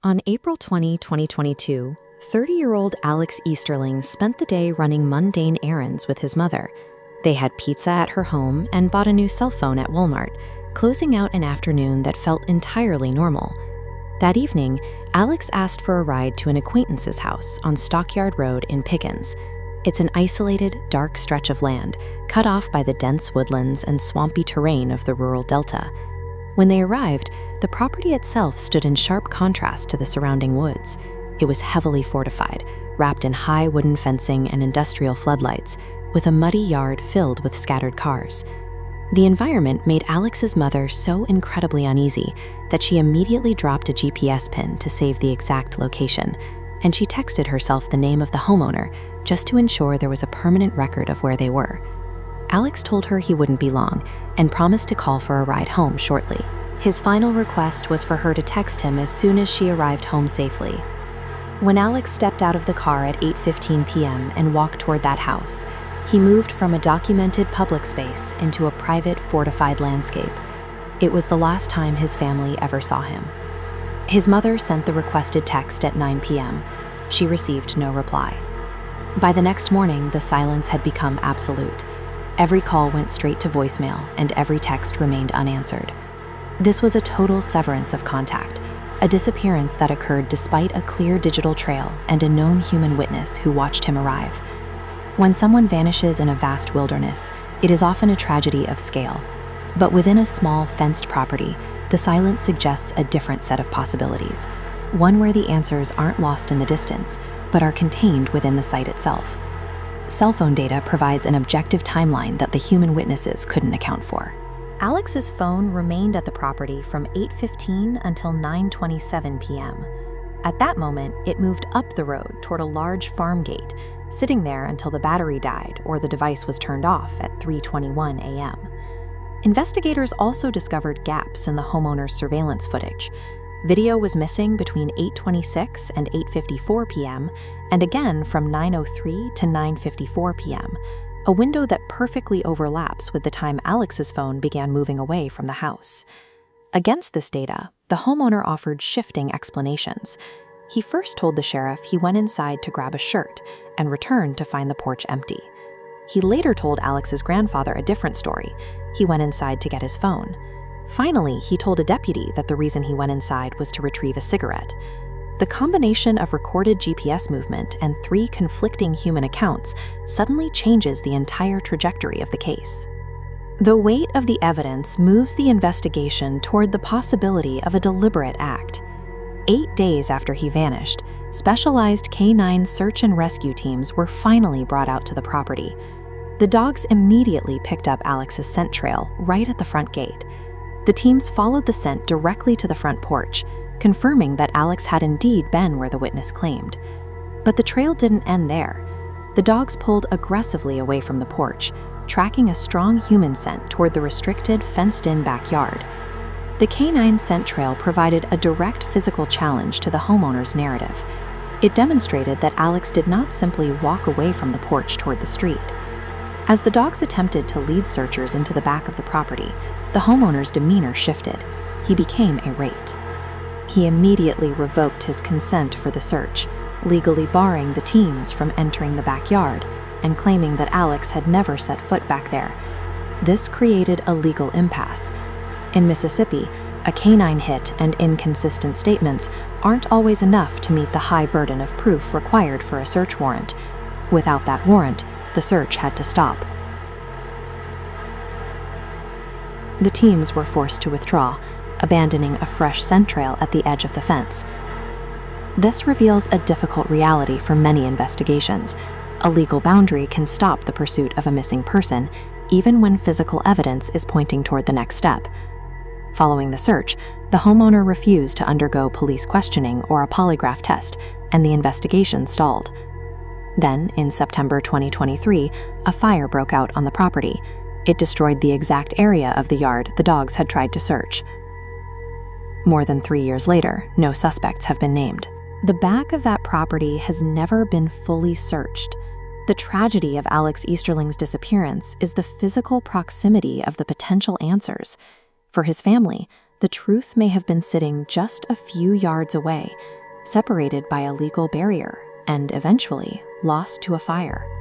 On April 20, 2022, 30-year-old Alex Easterling spent the day running mundane errands with his mother. They had pizza at her home and bought a new cell phone at Walmart, closing out an afternoon that felt entirely normal. That evening, Alex asked for a ride to an acquaintance's house on Stockyard Road in Pickens. It's an isolated, dark stretch of land, cut off by the dense woodlands and swampy terrain of the rural delta. When they arrived, the property itself stood in sharp contrast to the surrounding woods. It was heavily fortified, wrapped in high wooden fencing and industrial floodlights, with a muddy yard filled with scattered cars. The environment made Alex's mother so incredibly uneasy that she immediately dropped a GPS pin to save the exact location, and she texted herself the name of the homeowner just to ensure there was a permanent record of where they were. Alex told her he wouldn't be long and promised to call for a ride home shortly. His final request was for her to text him as soon as she arrived home safely. When Alex stepped out of the car at 8:15 p.m. and walked toward that house, he moved from a documented public space into a private, fortified landscape. It was the last time his family ever saw him. His mother sent the requested text at 9 p.m. She received no reply. By the next morning, the silence had become absolute. Every call went straight to voicemail, and every text remained unanswered. This was a total severance of contact, a disappearance that occurred despite a clear digital trail and a known human witness who watched him arrive. When someone vanishes in a vast wilderness, it is often a tragedy of scale. But within a small, fenced property, the silence suggests a different set of possibilities, one where the answers aren't lost in the distance, but are contained within the site itself. Cell phone data provides an objective timeline that the human witnesses couldn't account for. Alex's phone remained at the property from 8:15 until 9:27 p.m. At that moment, it moved up the road toward a large farm gate, sitting there until the battery died or the device was turned off at 3:21 a.m. Investigators also discovered gaps in the homeowner's surveillance footage. Video was missing between 8:26 and 8:54 p.m., and again from 9:03 to 9:54 p.m., a window that perfectly overlaps with the time Alex's phone began moving away from the house. Against this data, the homeowner offered shifting explanations. He first told the sheriff he went inside to grab a shirt and returned to find the porch empty. He later told Alex's grandfather a different story. He went inside to get his phone. Finally, he told a deputy that the reason he went inside was to retrieve a cigarette. The combination of recorded GPS movement and 3 conflicting human accounts suddenly changes the entire trajectory of the case. The weight of the evidence moves the investigation toward the possibility of a deliberate act. 8 days after he vanished, specialized K9 search and rescue teams were finally brought out to the property. The dogs immediately picked up Alex's scent trail right at the front gate. The teams followed the scent directly to the front porch, confirming that Alex had indeed been where the witness claimed. But the trail didn't end there. The dogs pulled aggressively away from the porch, tracking a strong human scent toward the restricted, fenced-in backyard. The K9 scent trail provided a direct physical challenge to the homeowner's narrative. It demonstrated that Alex did not simply walk away from the porch toward the street. As the dogs attempted to lead searchers into the back of the property, the homeowner's demeanor shifted. He became irate. He immediately revoked his consent for the search, legally barring the teams from entering the backyard and claiming that Alex had never set foot back there. This created a legal impasse. In Mississippi, a canine hit and inconsistent statements aren't always enough to meet the high burden of proof required for a search warrant. Without that warrant, the search had to stop. The teams were forced to withdraw, abandoning a fresh scent trail at the edge of the fence. This reveals a difficult reality for many investigations. A legal boundary can stop the pursuit of a missing person, even when physical evidence is pointing toward the next step. Following the search, the homeowner refused to undergo police questioning or a polygraph test, and the investigation stalled. Then, in September 2023, a fire broke out on the property. It destroyed the exact area of the yard the dogs had tried to search. More than 3 years later, no suspects have been named. The back of that property has never been fully searched. The tragedy of Alex Easterling's disappearance is the physical proximity of the potential answers. For his family, the truth may have been sitting just a few yards away, separated by a legal barrier, and eventually lost to a fire.